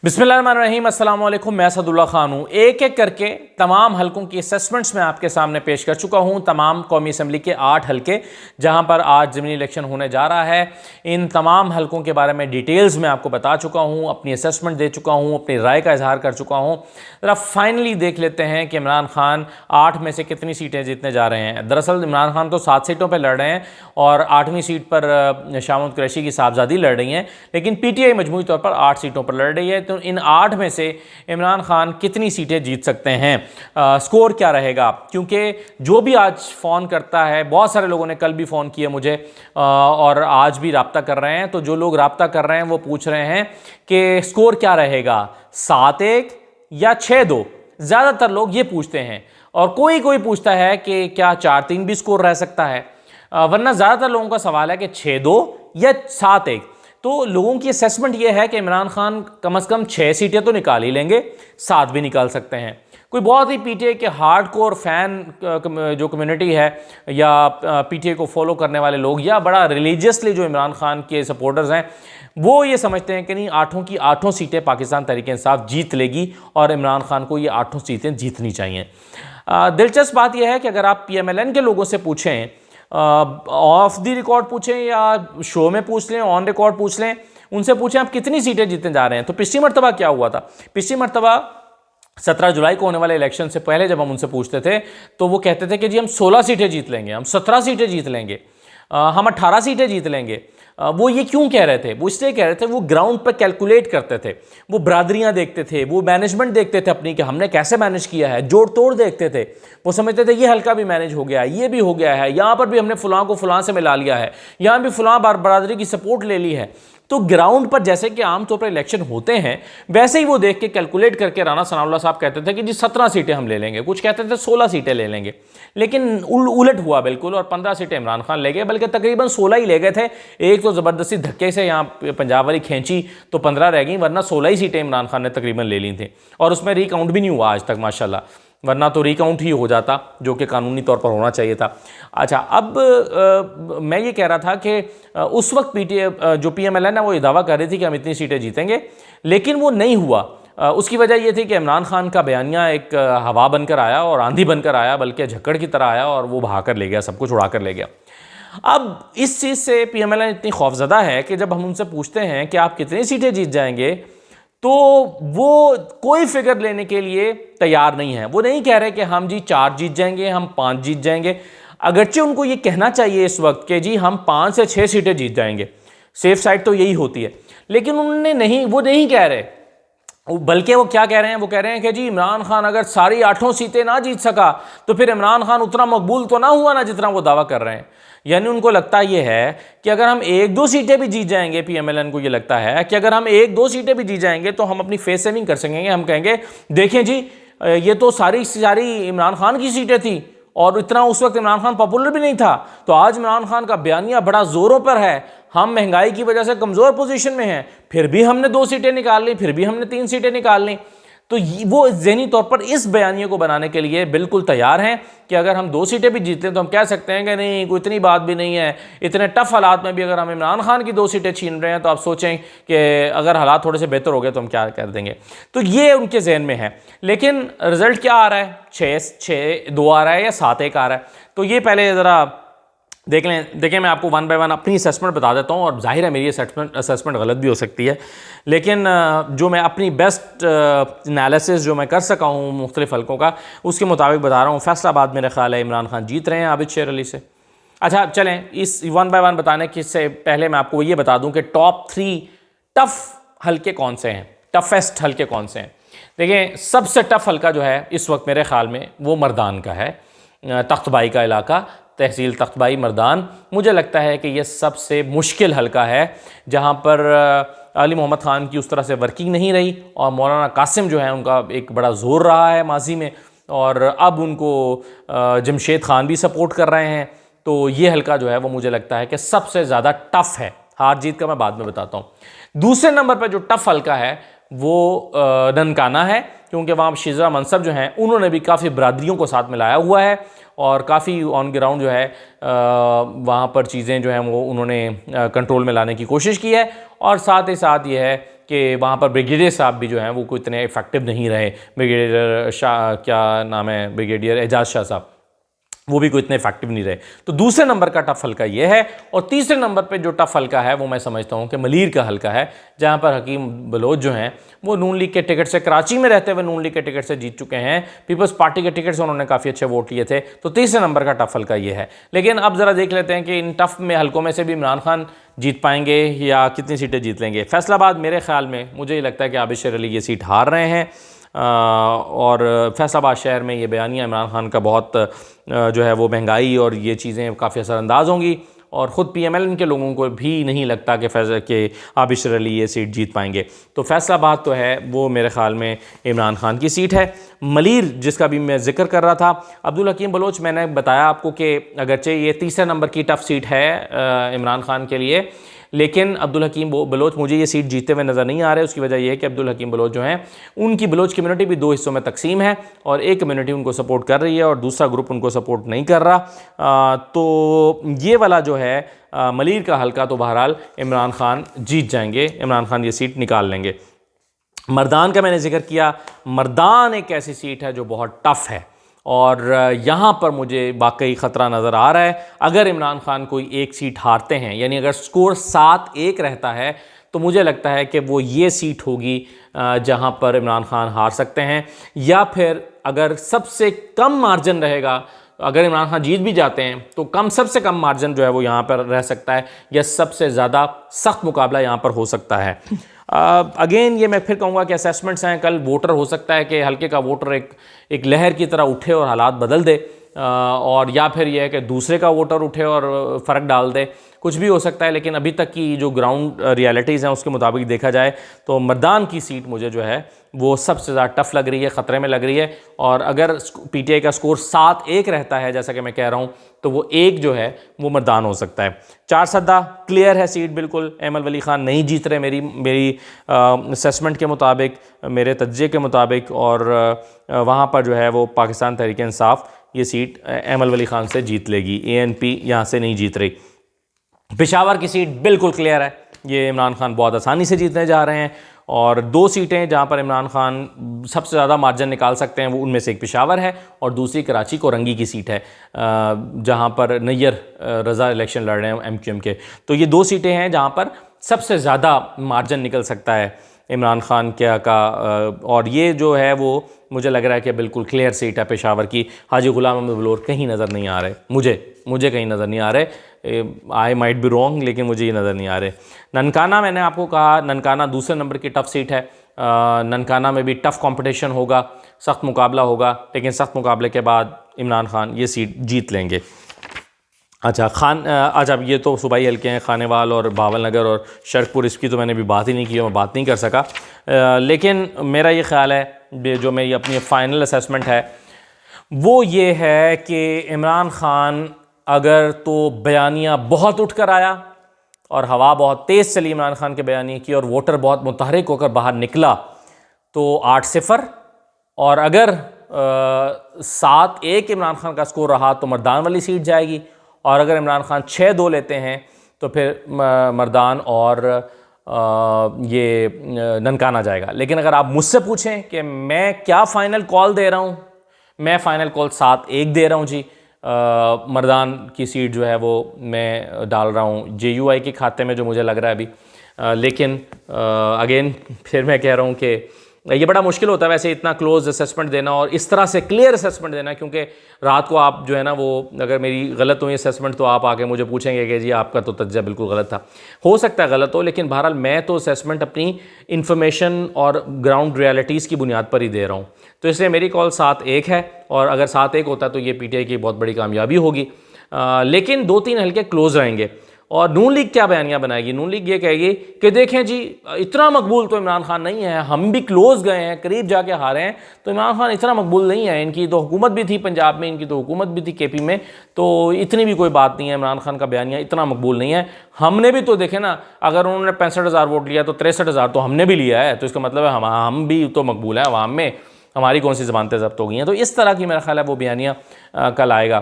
बिस्मिल्लाहिर्रहमानिर्रहीम, अस्सलाम वालेकुम। मैं असदुल्ला खान हूँ। एक एक करके तमाम हलकों की असेसमेंट्स मैं आपके सामने पेश कर चुका हूँ। तमाम कौमी असम्बली के 8 हलके जहाँ पर आज ज़मीनी इलेक्शन होने जा रहा है, इन तमाम हलकों के बारे में डिटेल्स मैं आपको बता चुका हूँ, अपनी असेसमेंट दे चुका हूँ, अपनी राय का इजहार कर चुका हूँ। ज़रा फाइनली देख लेते हैं कि इमरान खान 8 में से कितनी सीटें जीतने जा रहे हैं। दरअसल इमरान खान तो 7 सीटों पर लड़ रहे हैं और 8वीं सीट पर शामूद कुरैशी की साहबजादी लड़ रही हैं, लेकिन PTI मजमूई तौर पर 8 सीटों पर लड़ रही है। तो इन 8 में से इमरान खान कितनी सीटें जीत सकते हैं, स्कोर क्या रहेगा? क्योंकि जो भी आज फ़ोन करता है, बहुत सारे लोगों ने कल भी फ़ोन किया मुझे और आज भी राब्ता कर रहे हैं, तो जो लोग राब्ता कर रहे हैं वो पूछ रहे हैं कि स्कोर क्या रहेगा, 7-1 या 6-2। ज़्यादातर लोग ये पूछते हैं और कोई कोई पूछता है कि क्या 4-3 भी स्कोर रह सकता है, वरना ज़्यादातर लोगों का सवाल है कि 6-2 या 7-1। तो लोगों की असेसमेंट ये है कि इमरान खान कम से कम 6 सीटें तो निकाल ही लेंगे, 7 भी निकाल सकते हैं। कोई बहुत ही PTI के हार्डकोर फ़ैन जो कम्युनिटी है या PTI को फॉलो करने वाले लोग या बड़ा रिलीजियसली जो इमरान खान के सपोर्टर्स हैं, वो ये समझते हैं कि नहीं, 8 की 8 सीटें पाकिस्तान तहरीक इंसाफ जीत लेगी और इमरान खान को ये 8 सीटें जीतनी चाहिए। दिलचस्प बात यह है कि अगर आप PMLN के लोगों से पूछें, ऑफ द रिकॉर्ड पूछें या शो में पूछ लें, ऑन रिकॉर्ड पूछ लें, उनसे पूछें आप कितनी सीटें जीतने जा रहे हैं, तो पिछली मरतबा क्या हुआ था? पिछली मरतबा 17 जुलाई को होने वाले इलेक्शन से पहले जब हम उनसे पूछते थे तो वो कहते थे कि जी हम 16 सीटें जीत लेंगे, हम 17 सीटें जीत लेंगे, हम 18 सीटें जीत लेंगे। वो ये क्यों कह रहे थे? वो इसलिए कह रहे थे, वो ग्राउंड पर कैलकुलेट करते थे, वो बरादरियां देखते थे, वो मैनेजमेंट देखते थे अपनी कि हमने कैसे मैनेज किया है, जोड़ तोड़ देखते थे। वो समझते थे ये हल्का भी मैनेज हो गया है, ये भी हो गया है, यहाँ पर भी हमने फलां को फलां से मिला लिया है, यहाँ भी फलां बरादरी की सपोर्ट ले ली है। तो ग्राउंड पर जैसे कि आमतौर पर इलेक्शन होते हैं, वैसे ही वो देख के कैलकुलेट करके राना सनाउल्लाह साहब कहते थे कि जी 17 सीटें हम ले लेंगे, कुछ कहते थे 16 सीटें ले लेंगे, लेकिन उलट हुआ बिल्कुल और 15 सीटें इमरान खान ले गए, बल्कि तकरीबन 16 ही ले गए थे। एक तो ज़बरदस्ती धक्के से यहाँ पंजाब वाली खींची तो 15 रह गई, वरना 16 ही सीटें इमरान खान ने तकरीबन ले ली थी और उसमें रिकाउंट भी नहीं हुआ आज तक माशाल्लाह, वरना तो रिकाउंट ही हो जाता जो कि कानूनी तौर पर होना चाहिए था। अच्छा, अब मैं ये कह रहा था कि उस वक्त PTI जो PMLN है वो ये दावा कर रही थी कि हम इतनी सीटें जीतेंगे, लेकिन वो नहीं हुआ। उसकी वजह ये थी कि इमरान खान का बयानिया एक हवा बनकर आया और आंधी बनकर आया, बल्कि झक्कड़ की तरह आया और वो बहा कर ले गया, सब कुछ उड़ा कर ले गया। अब इस चीज़ से PMLN इतनी खौफजदा है कि जब हम उनसे पूछते हैं कि आप कितनी सीटें जीत जाएंगे, तो वो कोई फिगर लेने के लिए तैयार नहीं है। वो नहीं कह रहे कि हम जी 4 जीत जाएंगे, हम 5 जीत जाएंगे। अगरचे उनको ये कहना चाहिए इस वक्त कि जी हम 5 से 6 सीटें जीत जाएंगे, सेफ साइड तो यही होती है, लेकिन उन्होंने नहीं, वो नहीं कह रहे। बल्कि वो क्या कह रहे हैं? वो कह रहे हैं कि जी इमरान खान अगर सारी 8 सीटें ना जीत सका तो फिर इमरान खान उतना मकबूल तो ना हुआ ना जितना वो दावा कर रहे हैं। यानी उनको लगता ये है कि अगर हम 1-2 सीटें भी जीत जाएंगे, PMLN को ये लगता है कि अगर हम 1-2 सीटें भी जीत जाएंगे तो हम अपनी फेस सेविंग कर सकेंगे। हम कहेंगे देखें जी ये तो सारी इमरान खान की सीटें थी और इतना उस वक्त इमरान खान पॉपुलर भी नहीं था, तो आज इमरान खान का बयानिया बड़ा ज़ोरों पर है, हम महंगाई की वजह से कमज़ोर पोजीशन में हैं, फिर भी हमने 2 सीटें निकाल ली, फिर भी हमने 3 सीटें निकाल ली। तो वो ज़हनी तौर पर इस बयानिए को बनाने के लिए बिल्कुल तैयार हैं कि अगर हम 2 सीटें भी जीत लें तो हम कह सकते हैं कि नहीं, कोई इतनी बात भी नहीं है। इतने टफ हालात में भी अगर हम इमरान खान की 2 सीटें छीन रहे हैं तो आप सोचें कि अगर हालात थोड़े से बेहतर हो गए तो हम क्या कर देंगे। तो ये उनके जहन में है, लेकिन रिजल्ट क्या आ रहा है? 6-2 आ रहा है या 7-1 आ रहा है? तो ये पहले ज़रा देख लें। देखें, मैं आपको 1 बाय 1 अपनी असेसमेंट बता देता हूँ और जाहिर है मेरी असेसमेंट गलत भी हो सकती है, लेकिन जो मैं अपनी बेस्ट एनालिसिस जो मैं कर सका हूँ मुख्तलिफ हलकों का, उसके मुताबिक बता रहा हूँ। फैसलाबाद मेरा ख्याल है इमरान खान जीत रहे हैं आबिद शेर अली से। अच्छा चलें, इस 1 बाय 1 बताने के से पहले मैं आपको ये बता दूँ कि टॉप 3 टफ़ हलके कौन से हैं, टफेस्ट हलके कौन से हैं। देखें, सबसे टफ़ हलका जो है इस वक्त मेरे ख्याल में वो मर्दान का है, तख्तबाई का इलाका, तहसील तख्तबाई मर्दान। मुझे लगता है कि ये सबसे मुश्किल हलका है, जहाँ पर अली मोहम्मद ख़ान की उस तरह से वर्किंग नहीं रही और मौलाना कासिम जो है उनका एक बड़ा ज़ोर रहा है माजी में, और अब उनको जमशेद ख़ान भी सपोर्ट कर रहे हैं। तो ये हलका जो है वो मुझे लगता है कि सबसे ज़्यादा टफ़ है। हार जीत का मैं बाद में बताता हूँ। दूसरे नंबर पर जो टफ़ हलका है वो ननकाना है, क्योंकि वहाँ शिज़ा मनसब जो हैं उन्होंने भी काफ़ी बरादरियों को साथ मिलाया हुआ है और काफ़ी ऑन ग्राउंड जो है वहाँ पर चीज़ें जो हैं वो उन्होंने कंट्रोल में लाने की कोशिश की है। और साथ ही साथ ये है कि वहाँ पर ब्रिगेडियर साहब भी जो हैं वो कोई इतने इफेक्टिव नहीं रहे। ब्रिगेडियर शाह, क्या नाम है, ब्रिगेडियर एजाज शाह साहब, वो भी कोई इतने इफेक्टिव नहीं रहे। तो दूसरे नंबर का टफ हल्का ये है। और तीसरे नंबर पे जो टफ हल्का है वो मैं समझता हूँ कि मलीर का हल्का है, जहाँ पर हकीम बलोच जो हैं वो नून लीग के टिकट से, कराची में रहते हुए नून लीग के टिकट से जीत चुके हैं। पीपल्स पार्टी के टिकट से उन्होंने काफ़ी अच्छे वोट लिए थे। तो तीसरे नंबर का टफ हल्का ये है। लेकिन अब ज़रा देख लेते हैं कि इन टफ में हल्कों में से भी इमरान खान जीत पाएंगे या कितनी सीटें जीत लेंगे। फैसलाबाद मेरे ख्याल में, मुझे ये लगता है कि आबिद शेर अली ये सीट हार रहे हैं। और फैसलाबाद शहर में ये बयानिया इमरान खान का बहुत जो है वो महंगाई और ये चीज़ें काफ़ी असरअंदाज होंगी। और ख़ुद PMLN के लोगों को भी नहीं लगता कि आबिद शेर अली ये सीट जीत पाएंगे। तो फैसलाबाद तो है वो मेरे ख़्याल में इमरान खान की सीट है। मलीर जिसका भी मैं जिक्र कर रहा था, अब्दुल हकीम बलोच, मैंने बताया आपको कि अगरचे ये तीसरे नंबर की टफ सीट है इमरान खान के लिए, लेकिन अब्दुल हकीम बलोच मुझे ये सीट जीतते हुए नज़र नहीं आ रहे। उसकी वजह यह है कि अब्दुल हकीम बलोच जो हैं उनकी बलोच कम्युनिटी भी दो हिस्सों में तकसीम है, और एक कम्युनिटी उनको सपोर्ट कर रही है और दूसरा ग्रुप उनको सपोर्ट नहीं कर रहा। तो ये वाला जो है मलीर का हल्का तो बहरहाल इमरान खान जीत जाएंगे, इमरान खान ये सीट निकाल लेंगे। मर्दान का मैंने जिक्र किया, मर्दान एक ऐसी सीट है जो बहुत टफ़ है और यहाँ पर मुझे वाकई ख़तरा नज़र आ रहा है। अगर इमरान खान कोई एक सीट हारते हैं, यानी अगर स्कोर 7-1 रहता है, तो मुझे लगता है कि वो ये सीट होगी जहाँ पर इमरान खान हार सकते हैं। या फिर अगर सबसे कम मार्जिन रहेगा, अगर इमरान खान जीत भी जाते हैं तो सबसे कम मार्जिन जो है वो यहाँ पर रह सकता है, या सबसे ज़्यादा सख्त मुकाबला यहाँ पर हो सकता है। अगेन ये मैं फिर कहूँगा कि असेसमेंट्स हैं, कल वोटर हो सकता है कि हल्के का वोटर एक लहर की तरह उठे और हालात बदल दे, और या फिर यह है कि दूसरे का वोटर उठे और फ़र्क डाल दे, कुछ भी हो सकता है। लेकिन अभी तक की जो ग्राउंड रियलिटीज़ हैं उसके मुताबिक देखा जाए तो मर्दान की सीट मुझे जो है वो सबसे ज़्यादा टफ़ लग रही है, ख़तरे में लग रही है। और अगर PTI का स्कोर 7-1 रहता है, जैसा कि मैं कह रहा हूँ, तो वो एक जो है वो मर्दान हो सकता है। 4 सद्दा क्लियर है सीट बिल्कुल। अहमद वली ख़ान नहीं जीत रहे मेरी असेसमेंट के मुताबिक, मेरे तज्ज़े के मुताबिक, और वहाँ पर जो है वो पाकिस्तान तहरीक इंसाफ ये सीट अहमद वली ख़ान से जीत लेगी। ANP यहाँ से नहीं जीत रही। पेशावर की सीट बिल्कुल क्लियर है, ये इमरान खान बहुत आसानी से जीतने जा रहे हैं। और 2 सीटें जहाँ पर इमरान खान सबसे ज़्यादा मार्जिन निकाल सकते हैं, वो उनमें से एक पेशावर है और दूसरी कराची कोरंगी की सीट है, जहाँ पर नैयर रज़ा इलेक्शन लड़ रहे हैं MQM के। तो ये 2 सीटें हैं जहाँ पर सबसे ज़्यादा मार्जिन निकल सकता है इमरान खान का। और ये जो है वो मुझे लग रहा है कि बिल्कुल क्लियर सीट है पेशावर की। हाजी गुलाम अहमद बलोर कहीं नज़र नहीं आ रहे, मुझे कहीं नज़र नहीं आ रहे। आई माइट बी रॉन्ग, लेकिन मुझे ये नज़र नहीं आ रहे। ननकाना, मैंने आपको कहा ननकाना दूसरे नंबर की टफ़ सीट है। ननकाना में भी टफ़ कंपटीशन होगा, सख्त मुकाबला होगा, लेकिन सख्त मुकाबले के बाद इमरान खान ये सीट जीत लेंगे। अच्छा ये तो सूबाई हल्के हैं, खानेवाल और भावल नगर और शर्कपुर, इसकी तो मैंने भी बात ही नहीं की, मैं बात नहीं कर सका। लेकिन मेरा ये ख़्याल है, जो मेरी अपनी फ़ाइनल असेसमेंट है वो ये है कि इमरान खान अगर तो बयानिया बहुत उठ कर आया और हवा बहुत तेज़ चली इमरान खान के बयानी की और वोटर बहुत मुतहरिक होकर बाहर निकला, तो 8-0। और अगर 7-1 इमरान खान का स्कोर रहा तो मर्दान वाली सीट जाएगी। और अगर इमरान खान 6-2 लेते हैं तो फिर मर्दान और ये ननकाना जाएगा। लेकिन अगर आप मुझसे पूछें कि मैं क्या फ़ाइनल कॉल दे रहा हूँ, मैं फ़ाइनल कॉल 7-1 दे रहा हूँ जी। मर्दान की सीट जो है वो मैं डाल रहा हूँ JUI के खाते में, जो मुझे लग रहा है अभी। लेकिन अगेन फिर मैं कह रहा हूँ कि ये बड़ा मुश्किल होता है वैसे इतना क्लोज असेसमेंट देना और इस तरह से क्लियर असेसमेंट देना, क्योंकि रात को आप जो है ना वो अगर मेरी गलत हुई असेसमेंट तो आप आके मुझे पूछेंगे कि जी आपका तो तज्ज़िया बिल्कुल गलत था। हो सकता है गलत हो, लेकिन बहरहाल मैं तो असेसमेंट अपनी इन्फॉर्मेशन और ग्राउंड रियलिटीज़ की बुनियाद पर ही दे रहा हूँ। तो इसलिए मेरी कॉल 7-1 है, और अगर 7-1 होता तो ये PTI की बहुत बड़ी कामयाबी होगी। लेकिन 2-3 हल्के क्लोज रहेंगे। और नून लीग क्या बयानियाँ बनाएगी? नून लीग ये कहेगी कि देखें जी इतना मकबूल तो इमरान खान नहीं है, हम भी क्लोज गए हैं, करीब जाके हारे हैं, तो इमरान खान इतना मकबूल नहीं है, इनकी तो हुकूमत भी थी पंजाब में, इनकी तो हुकूमत भी थी KP में, तो इतनी भी कोई बात नहीं है, इमरान खान का बयानिया इतना मकबूल नहीं है। हमने भी तो देखे ना, अगर उन्होंने 65,000 वोट लिया तो 63,000 तो हमने भी लिया है, तो इसका मतलब है हम भी तो मकबूल हैं अवाम में, हमारी कौन सी ज़बानतें ज़ब्त हो गई हैं। तो इस तरह की मेरा ख्याल है वो बयानिया कल आएगा।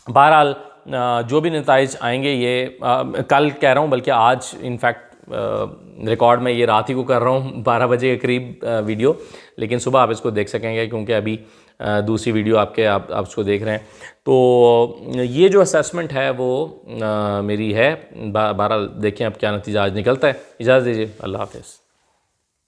बहरहाल जो भी नताइज आएंगे ये कल कह रहा हूँ, बल्कि आज इनफैक्ट रिकॉर्ड में ये रात ही को कर रहा हूँ 12 बजे के करीब वीडियो, लेकिन सुबह आप इसको देख सकेंगे क्योंकि अभी दूसरी वीडियो आप उसको देख रहे हैं। तो ये जो असेसमेंट है वो मेरी है। 12 देखें अब क्या नतीजा आज निकलता है। इजाज़त दीजिए, अल्लाह हाफ़िज़।